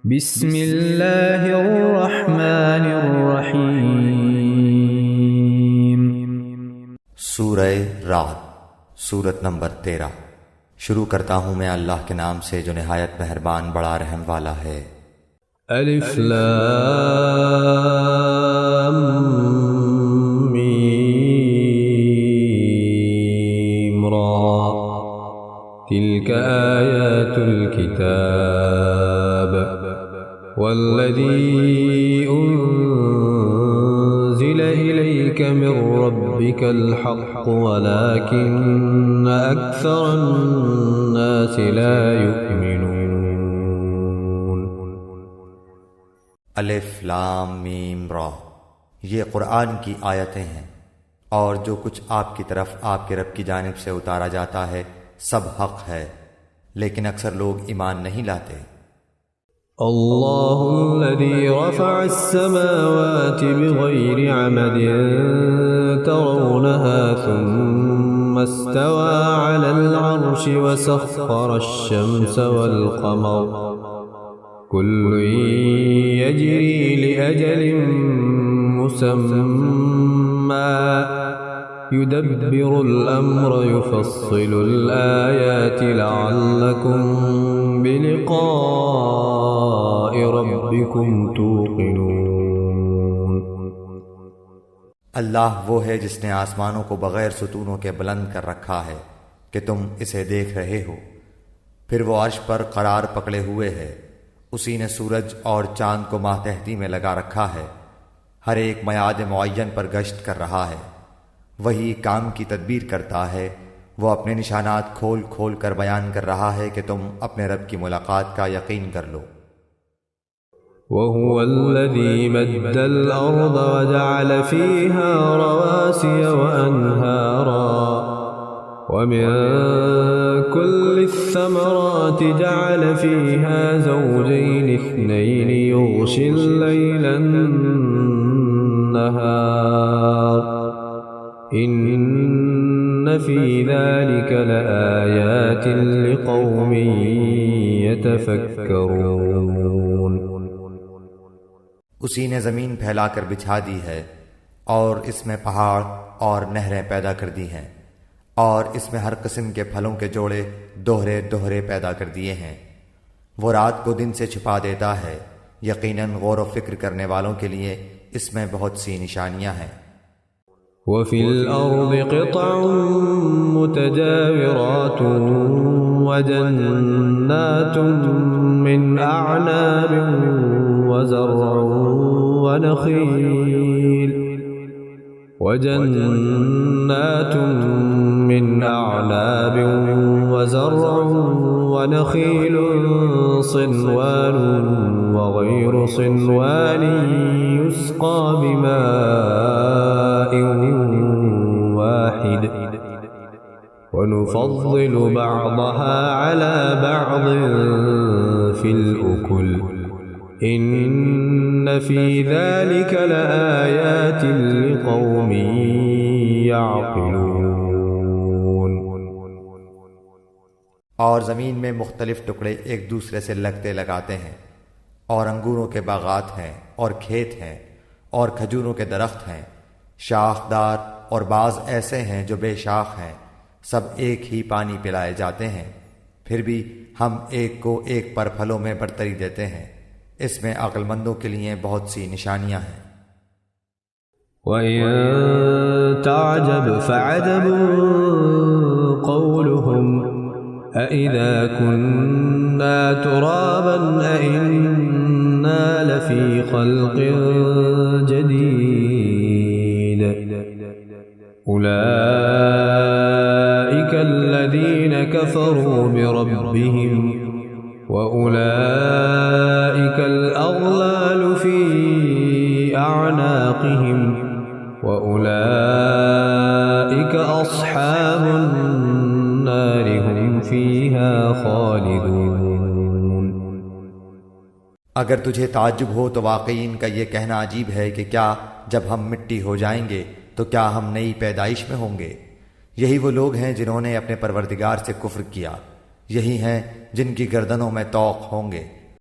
बिस्मिल्लाहिर्रहमानिर्रहीम। सूरह रात, सूरत नंबर 13। शुरू करता हूँ मैं अल्लाह के नाम से जो निहायत मेहरबान बड़ा रहम वाला है। अलिफ लाम मीम रा तिल्क आयातुल किताब वल्लज़ी उन्ज़िल इलैक मिर रब्बिकल हक़्क़ु वलाकिन्न अक्सरन नासि ला युमिनून। अलिफ लाम मीम रा, ये कुरान की आयतें हैं और जो कुछ आपकी तरफ आपके रब की जानिब से उतारा जाता है सब हक है, लेकिन अक्सर लोग ईमान नहीं लाते। अल्लाहुल्लज़ी रफ़अ अस्समावाति बिग़ैरि अमदिन तरौनहा सुम्मा इस्तवा अलल अर्शि वसख़्ख़र अश-शम्स वल क़मर कुल्लुन यजरी लिअजलिन मुसम्मा युदब्बिरुल अम्र युफ़स्सिलुल आयाति लअल्लकुम बिलिक़ाइ रब्बिकुम तूक़िनून। अल्लाह वो है जिसने आसमानों को बग़ैर सुतूनों के बुलंद कर रखा है कि तुम इसे देख रहे हो, फिर वो अर्श पर करार पकड़े हुए है। उसी ने सूरज और चांद को मातहती में लगा रखा है, हर एक मयाद मुअय्यन पर गश्त कर रहा है। वही काम की तदबीर करता है, वो अपने निशानात खोल खोल कर बयान कर रहा है कि तुम अपने रब की मुलाकात का यकीन कर लो। वहुवल्लज़ी मद्दल अर्ज़ वजअल फ़ीहा रवासिय वअन्हारा वमिन कुल्लिस्समराति जअल फ़ीहा ज़ौजैनि इस्नैनि युग़शिल लैला अन्नहार इन्न फ़ी ज़ालिक लआयातिन लिक़ौमिन यतफ़क्करून। उसी ने ज़मीन फैलाकर बिछा दी है और इसमें पहाड़ और नहरें पैदा कर दी हैं और इसमें हर किस्म के फलों के जोड़े दोहरे दोहरे पैदा कर दिए हैं। वो रात को दिन से छुपा देता है, यकीनन गौर व फिक्र करने वालों के लिए इसमें बहुत सी निशानियां हैं। वफ़िल अर्ज़ि क़ितअुन मुतजाविरातुन वजन्नातुन मिन अअनाबिन वज़र्उन वनख़ील सिन्वान वग़ैरु सिन्वान युस्क़ा बिमाइन वाहिद वनुफ़द्दिलु बअदहा अला बअदिन फ़िल उकुल इन्न फ़ी ज़ालिक लआयातिन लिक़ौमिन यअक़िलून। और ज़मीन में मुख्तलिफ टुकड़े एक दूसरे से लगते लगाते हैं, और अंगूरों के बागात हैं और खेत हैं और खजूरों के दरख्त हैं, शाखदार और बाज़ ऐसे हैं जो बेशाख हैं। सब एक ही पानी पिलाए जाते हैं, फिर भी हम एक को एक पर फलों में बढ़तरी देते हैं। इसमें अक्लमंदों के लिए बहुत सी निशानियां हैं। वइन तअजब फअजबुन क़ौलुहुम अइज़ा कुन्ना तुराबन अइन्ना लफ़ी ख़ल्क़िन जदीद उलाइका अल्लज़ीना कफ़रू बिरब्बिहिम वउलाइकल अग़लालु फ़ी अअनाक़िहिम वउलाइका अस्हाबुन नार हुम फ़ीहा ख़ालिदून। अगर तुझे ताज्जुब हो तो वाकई इनका ये कहना अजीब है कि क्या जब हम मिट्टी हो जाएंगे तो क्या हम नई पैदाइश में होंगे। यही वो लोग हैं जिन्होंने अपने परवरदिगार से कुफ्र किया, यही हैं जिनकी गर्दनों में तौक होंगे।